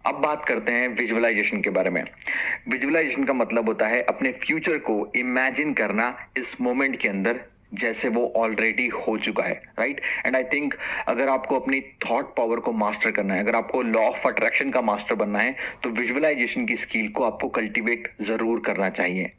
अब बात करते हैं विजुअलाइजेशन के बारे में। विजुअलाइजेशन का मतलब होता है अपने फ्यूचर को इमेजिन करना इस मोमेंट के अंदर जैसे वो ऑलरेडी हो चुका है, राइट। एंड आई थिंक अगर आपको अपनी थॉट पावर को मास्टर करना है, अगर आपको लॉ ऑफ अट्रैक्शन का मास्टर बनना है, तो विजुअलाइजेशन की स्किल को आपको कल्टीवेट जरूर करना चाहिए।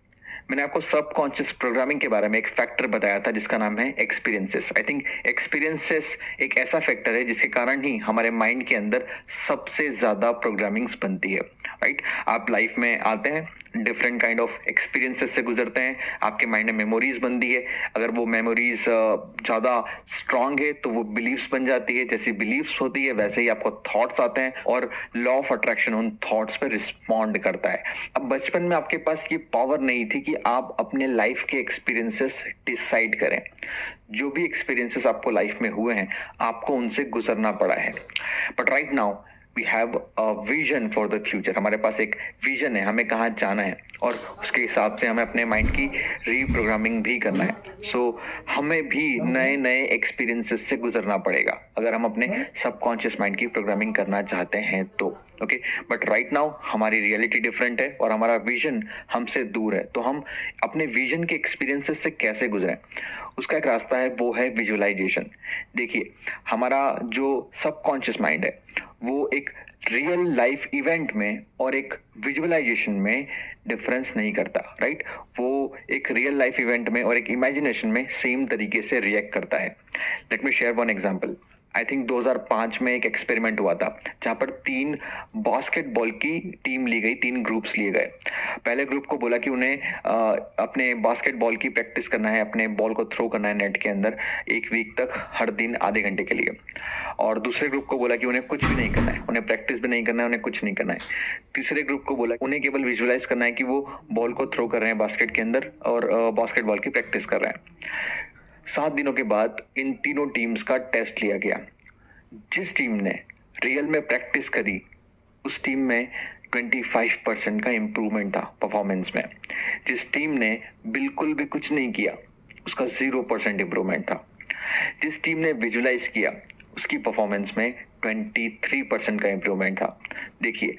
मैंने आपको सबकॉन्शियस प्रोग्रामिंग के बारे में एक फैक्टर बताया था जिसका नाम है एक्सपीरियंसेस। आई थिंक एक्सपीरियंसेस एक ऐसा फैक्टर है जिसके कारण ही हमारे माइंड के अंदर सबसे ज्यादा प्रोग्रामिंग्स बनती है, राइट। आप लाइफ में आते हैं, डिफरेंट काइंड ऑफ एक्सपीरियंसेस से गुजरते हैं, आपके माइंड में मेमोरीज बनती है। अगर वो मेमोरीज ज्यादा स्ट्रांग है तो वो बिलीव्स बन जाती है, जैसी बिलीव्स होती है वैसे ही आपको थॉट्स आते हैं और लॉ ऑफ अट्रैक्शन उन थॉट्स पे रिस्पॉन्ड करता है। अब बचपन में आपके पास ये पावर नहीं थी कि आप अपने लाइफ के एक्सपीरियंसेस डिसाइड करें। जो भी एक्सपीरियंसेस आपको लाइफ में हुए हैं आपको उनसे गुजरना पड़ा है। But right now we have a vision for the future. हमारे पास एक विजन है, हमें कहाँ जाना है और उसके हिसाब से हमें अपने माइंड की रीप्रोग्रामिंग भी करना है। सो हमें भी नए नए एक्सपीरियंसेस से गुजरना पड़ेगा अगर हम अपने सबकॉन्शियस माइंड की प्रोग्रामिंग करना चाहते हैं तो। ओके, बट राइट नाउ हमारी रियलिटी डिफरेंट है और हमारा विजन हमसे दूर है, तो हम अपने विजन के एक्सपीरियंसेस से कैसे गुजरें उसका एक रास्ता है, वो है विजुअलाइजेशन। देखिए, हमारा जो सबकॉन्शियस माइंड है वो एक रियल लाइफ इवेंट में और एक विजुअलाइजेशन में डिफरेंस नहीं करता, राइट। वो एक रियल लाइफ इवेंट में और एक इमेजिनेशन में सेम तरीके से रिएक्ट करता है। Let me share one example. I think 2005 में एक एक्सपेरिमेंट हुआ था जहां पर 3 बास्केटबॉल की टीम ली गई, 3 ग्रुप्स लिए गए। पहले ग्रुप को बोला कि उन्हें अपने बास्केटबॉल की प्रैक्टिस करना है, अपने बॉल को थ्रो करना है नेट के अंदर 1 वीक तक हर दिन आधे घंटे के लिए। और दूसरे ग्रुप को बोला कि उन्हें कुछ भी नहीं करना है, उन्हें प्रैक्टिस भी नहीं करना है, उन्हें कुछ नहीं करना है। तीसरे ग्रुप को बोला उन्हें केवल विजुअलाइज करना है कि वो बॉल को थ्रो कर रहे हैं बास्केट के अंदर और बास्केटबॉल की प्रैक्टिस कर रहे हैं। 7 दिनों के बाद इन तीनों टीम्स का टेस्ट लिया गया। जिस टीम ने रियल में प्रैक्टिस करी उस टीम में 25% का इंप्रूवमेंट था परफॉर्मेंस में। जिस टीम ने बिल्कुल भी कुछ नहीं किया उसका 0% इंप्रूवमेंट था। जिस टीम ने विजुलाइज किया उसकी परफॉर्मेंस में 23% का इंप्रूवमेंट था। देखिए,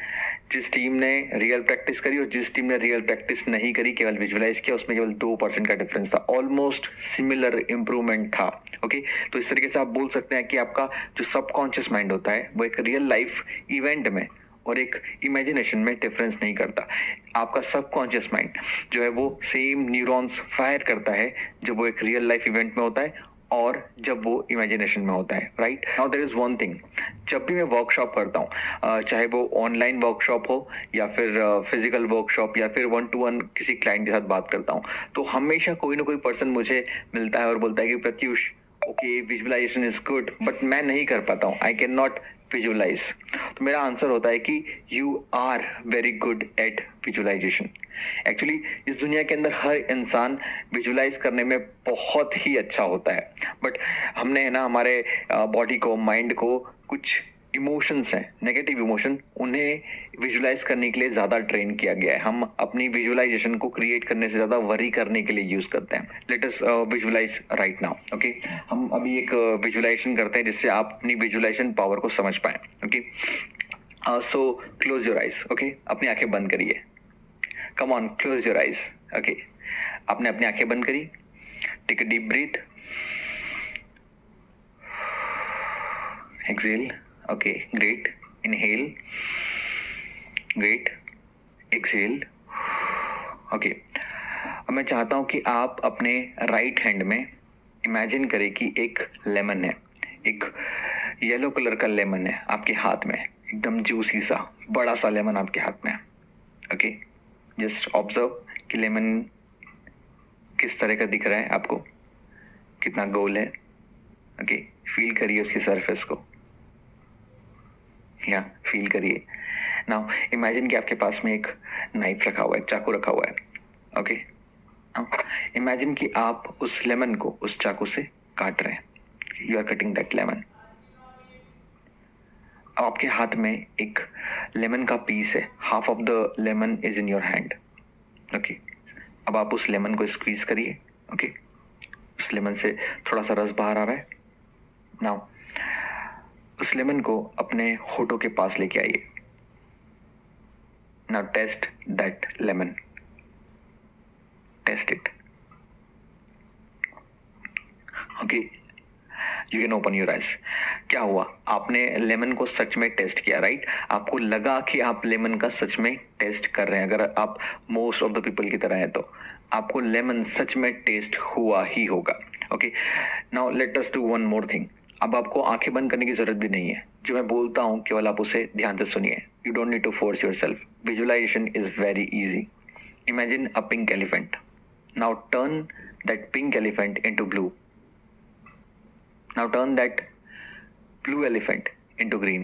जिस टीम ने रियल प्रैक्टिस करी और जिस टीम ने रियल प्रैक्टिस नहीं करी, केवल विजुलाइज किया, उसमें केवल 2% का डिफरेंस था। ऑलमोस्ट सिमिलर इंप्रूवमेंट था। ओके, तो इस तरीके से आप बोल सकते हैं कि आपका जो सबकॉन्शियस माइंड होता है वो एक रियल लाइफ इवेंट में और एक इमेजिनेशन में डिफरेंस नहीं करता। आपका सबकॉन्शियस माइंड जो है वो सेम न्यूरॉन्स फायर करता है जब वो एक रियल लाइफ इवेंट में होता है और जब वो इमेजिनेशन में होता है, right. Now there is one thing, जब भी मैं वर्कशॉप करता हूँ, चाहे वो ऑनलाइन वर्कशॉप हो या फिर फिजिकल वर्कशॉप या फिर 1-to-1 किसी क्लाइंट के साथ बात करता हूँ, तो हमेशा कोई ना कोई पर्सन मुझे मिलता है और बोलता है कि Pratyush, okay visualisation is good but मैं नहीं कर पाता हूँ, आई कैन नॉट विजुअलाइज। तो मेरा आंसर होता है कि you are very good at visualisation. Actually इस दुनिया के अंदर हर इंसान विजुअलाइज करने में बहुत ही अच्छा होता है, बट हमने है ना हमारे बॉडी को, माइंड को कुछ इमोशंस हैं, नेगेटिव इमोशन, उन्हें विजुअलाइज करने के लिए ज्यादा ट्रेन किया गया है। हम अपनी विजुअलाइजेशन को क्रिएट करने से ज्यादा वरी करने के लिए यूज करते हैं। Let us visualise right now. Okay, हम अभी एक विजुअलाइजेशन करते हैं जिससे आप अपनी विजुअलाइजेशन पावर को समझ पाए। Okay, so close your eyes. Okay, अपनी आंखें बंद करिए। Come on, close your eyes. Okay, आपने अपनी आंखें बंद करी। Take a deep breath, exhale. Okay, great. Inhale, great. Exhale. Okay, अब मैं चाहता हूं कि आप अपने राइट हैंड में इमेजिन करें कि एक लेमन है, एक येलो कलर का लेमन है आपके हाथ में, एकदम जूसी सा बड़ा सा लेमन आपके हाथ में है। ओके, जस्ट ऑब्जर्व कि लेमन किस तरह का दिख रहा है आपको, कितना गोल है। ओके, फील करिए उसकी सरफेस को, या फील करिए। नाउ इमेजिन कि आपके पास में एक नाइफ रखा हुआ है, चाकू रखा हुआ है। ओके, इमेजिन कि आप उस लेमन को उस चाकू से काट रहे हैं। You are cutting that lemon. अब आपके हाथ में एक लेमन का पीस है, half of the lemon is in your hand. Okay, अब आप उस लेमन को स्क्वीज करिए। ओके, उस लेमन से थोड़ा सा रस बाहर आ रहा है। नाउ उस लेमन को अपने होठों के पास लेके आइए। Now test that lemon. Test it. Okay. You can open your eyes. क्या हुआ? आपने लेमन को सच में टेस्ट किया, राइट? आपको लगा कि आप लेमन का सच में टेस्ट कर रहे हैं। अगर आप मोस्ट ऑफ द पीपल की तरह हैं तो आपको लेमन सच में टेस्ट हुआ ही होगा। Okay, now let us do one more thing. अब आपको आंखें बंद करने की जरूरत भी नहीं है। जो मैं बोलता हूँ केवल आप उसे ध्यान से सुनिए। You don't need to force yourself. Visualisation is very easy. Imagine a pink elephant. Now turn that pink elephant into blue. Now turn that blue elephant into green.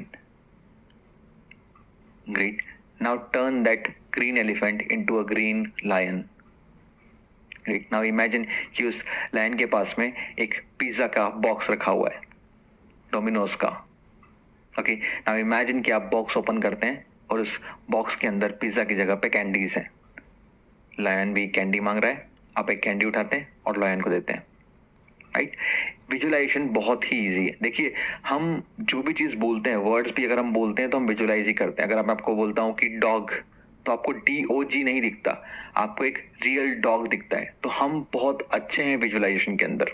Great. Now turn that green elephant into a green lion. Great. Now imagine कि उस lion के पास में एक pizza का box रखा हुआ है, Domino's का। ओके, नाउ इमेजिन कि आप बॉक्स ओपन करते हैं और उस बॉक्स के अंदर पिज्जा की जगह पे कैंडीज हैं। लायन भी कैंडी मांग रहा है, आप एक कैंडी उठाते हैं और लायन को देते हैं, राइट? विजुअलाइजेशन बहुत ही इजी है। देखिए, हम जो भी चीज बोलते हैं, वर्ड्स भी अगर हम बोलते हैं तो हम विजुअलाइज ही करते हैं। अगर मैं आपको बोलता हूँ कि डॉग, तो आपको DOG नहीं दिखता, आपको एक रियल डॉग दिखता है। तो हम बहुत अच्छे हैं विजुअलाइजेशन के अंदर।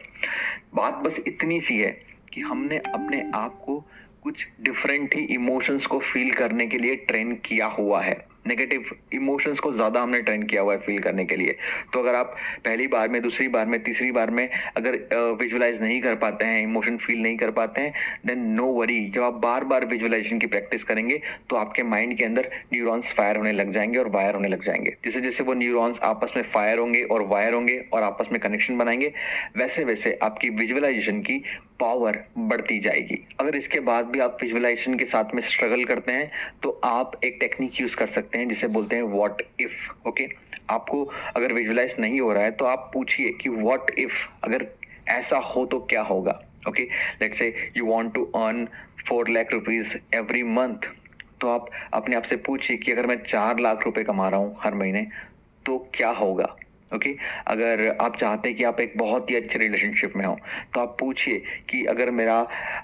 बात बस इतनी सी है कि हमने अपने आप को कुछ डिफरेंट ही इमोशंस को फील करने के लिए ट्रेन किया हुआ है। नेगेटिव इमोशंस को ज्यादा हमने ट्रेन किया हुआ है फील करने के लिए। तो अगर आप पहली बार में, दूसरी बार में, तीसरी बार में अगर विजुअलाइज नहीं कर पाते हैं, इमोशन फील नहीं कर पाते हैं, देन नो वरी। जब आप बार बार विजुअलाइजेशन की प्रैक्टिस करेंगे तो आपके माइंड के अंदर न्यूरॉन्स फायर होने लग जाएंगे और वायर होने लग जाएंगे। जैसे जैसे वो न्यूरॉन्स आपस में फायर होंगे और वायर होंगे और आपस में कनेक्शन बनाएंगे, वैसे वैसे आपकी विजुअलाइजेशन की पावर बढ़ती जाएगी। अगर इसके बाद भी आप विजुअलाइजेशन के साथ में स्ट्रगल करते हैं तो आप एक टेक्निक यूज कर सकते हैं जिसे बोलते हैं व्हाट इफ। ओके, आपको अगर विजुअलाइज नहीं हो रहा है तो आप पूछिए कि व्हाट इफ, अगर ऐसा हो तो क्या होगा। Okay, let's say you want to earn 4 lakh rupees every month, तो आप अपने आप से पूछिए कि अगर मैं 4 लाख रुपए कमा रहा हूं हर महीने तो क्या होगा। ओके, अगर आप चाहते हैं कि आप एक बहुत ही अच्छे रिलेशनशिप में हो तो आप पूछिए कि अगर मेरा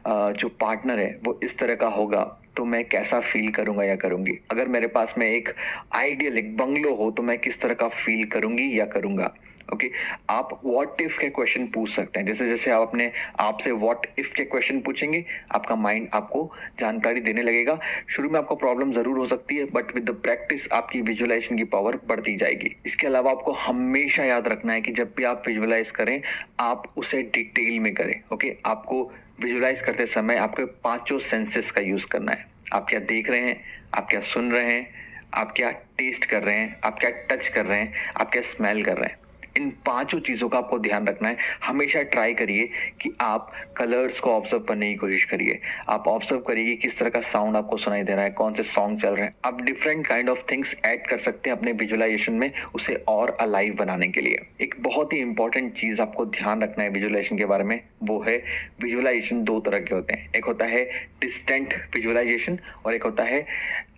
जो पार्टनर है वो इस तरह का होगा तो मैं कैसा फील करूंगा या करूंगी। अगर मेरे पास में एक आइडियल एक बंगलो हो तो मैं किस तरह का फील करूंगी या करूंगा। ओके, आप व्हाट इफ के क्वेश्चन पूछ सकते हैं। जैसे जैसे आप अपने आप से व्हाट इफ के क्वेश्चन पूछेंगे, आपका माइंड आपको जानकारी देने लगेगा। शुरू में आपको प्रॉब्लम जरूर हो सकती है, बट विद द प्रैक्टिस आपकी विजुअलाइजेशन की पावर बढ़ती जाएगी। इसके अलावा आपको हमेशा याद रखना है कि जब भी आप विजुअलाइज करें, आप उसे डिटेल में करें। ओके, आपको विजुअलाइज करते समय आपके 5 सेंसेस का यूज करना है। आप क्या देख रहे हैं, आप क्या सुन रहे हैं, आप क्या टेस्ट कर रहे हैं, आप क्या टच कर रहे हैं, आप क्या स्मेल कर रहे हैं। इन 5 चीजों का आपको ध्यान रखना है। हमेशा ट्राई करिए कि आप कलर्स को ऑब्जर्व करने की कोशिश करिए। आप ऑब्जर्व करिए किस तरह का साउंड आपको सुनाई दे रहा है, कौन से सॉन्ग चल रहे हैं। आप different kind of things add कर सकते हैं अपने विजुअलाइजेशन में, उसे और अलाइव बनाने के लिए। एक बहुत ही इंपॉर्टेंट चीज आपको ध्यान रखना है विजुअलाइजेशन के बारे में, वो है विजुअलाइजेशन 2 तरह के होते हैं। एक होता है डिस्टेंट विजुअलाइजेशन और एक होता है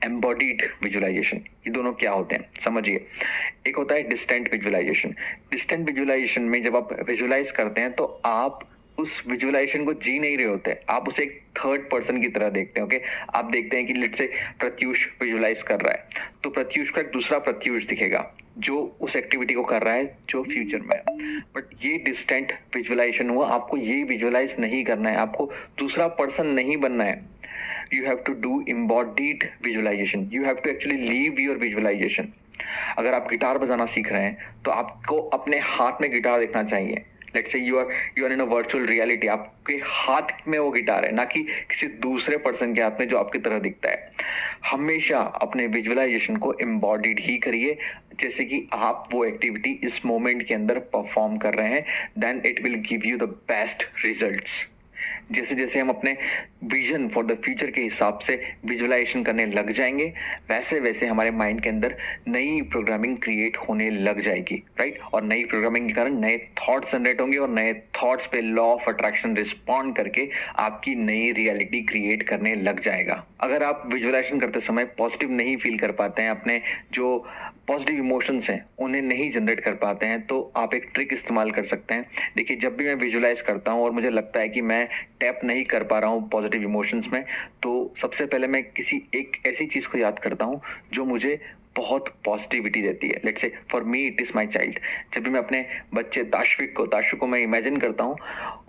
एम्बॉडीड विजुअलाइजेशन। ये दोनों क्या होते हैं समझिए। एक होता है डिस्टेंट विजुअलाइजेशन। डिस्टेंट विजुअलाइजेशन में जब आप विजुअलाइज करते हैं तो आप उस विजुअलाइजेशन को जी नहीं रहे होते, आप उसे एक थर्ड पर्सन की तरह देखते हैं। ओके, आप देखते हैं कि लेट्स से प्रत्युष विजुअलाइज कर रहा है तो प्रत्युष का एक दूसरा प्रत्युष दिखेगा जो उस एक्टिविटी को कर रहा है जो फ्यूचर में है। बट ये डिस्टेंट विजुअलाइजेशन हुआ, आपको ये विजुअलाइज नहीं करना है, आपको दूसरा पर्सन नहीं बनना है। You have to do embodied visualization. You have to actually leave your visualization. अगर आप गिटार बजाना सीख रहे हैं तो आपको अपने हाथ में गिटार देखना चाहिए। Let's say you are in a virtual reality, आपके हाथ में वो गिटार है, ना कि किसी दूसरे पर्सन के हाथ में जो आपकी तरह दिखता है। हमेशा अपने विजुअलाइजेशन को एम्बॉडीड ही करिए, जैसे कि आप वो एक्टिविटी इस मोमेंट के अंदर परफॉर्म कर रहे हैं, then it will give you the best results. जैसे जैसे हम अपने विजन फॉर द फ्यूचर के हिसाब से विजुअलाइजेशन करने लग जाएंगे, वैसे वैसे हमारे माइंड के अंदर नई प्रोग्रामिंग क्रिएट होने लग जाएगी, राइट? और नई प्रोग्रामिंग के कारण नए थॉट्स जनरेट होंगे और नए थॉट्स पे लॉ ऑफ अट्रैक्शन रिस्पॉन्ड करके आपकी नई रियलिटी क्रिएट करने लग जाएगा। अगर आप विजुअलाइजेशन करते समय पॉजिटिव नहीं फील कर पाते हैं, अपने जो पॉजिटिव इमोशंस हैं उन्हें नहीं जनरेट कर पाते हैं, तो आप एक ट्रिक इस्तेमाल कर सकते हैं। देखिए, जब भी मैं विजुअलाइज करता हूँ और मुझे लगता है कि मैं टैप नहीं कर पा रहा हूँ पॉजिटिव इमोशंस में, तो सबसे पहले मैं किसी एक ऐसी चीज को याद करता हूँ जो मुझे बहुत पॉजिटिविटी देती है। Let's say for me it is my child. जब भी मैं अपने बच्चे ताशविक को मैं इमेजिन करता हूँ,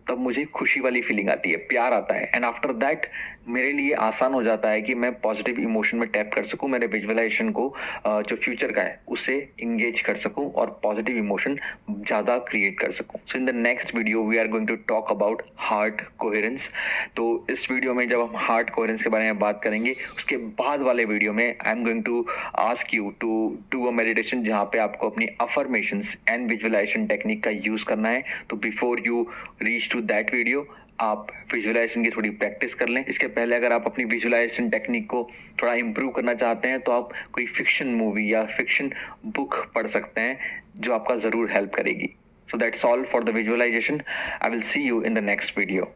तब मुझे खुशी वाली फीलिंग आती है, प्यार आता है, एंड आफ्टर दैट मेरे लिए आसान हो जाता है कि मैं पॉजिटिव इमोशन में टैप कर सकूं, मेरे विजुअलाइजेशन को जो फ्यूचर का है उसे इंगेज कर सकूं और पॉजिटिव इमोशन ज़्यादा क्रिएट कर सकूं। So in the next video we are going to talk about heart coherence. तो इस वीडियो में जब हम हार्ट कोहेरेंस के बारे में बात करेंगे, उसके बाद वाले वीडियो में I am going to ask you to do a meditation जहाँ पे आपको अपनी अफर्मेशंस एंड विजुअलाइजेशन टेक्निक का यूज करना है। तो before you reach to that video, आप विजुअलाइजेशन की थोड़ी प्रैक्टिस कर लें। इसके पहले अगर आप अपनी विजुअलाइजेशन टेक्निक को थोड़ा इंप्रूव करना चाहते हैं तो आप कोई फिक्शन मूवी या फिक्शन बुक पढ़ सकते हैं जो आपका ज़रूर हेल्प करेगी। So that's all for the visualization. I will see you in the next video.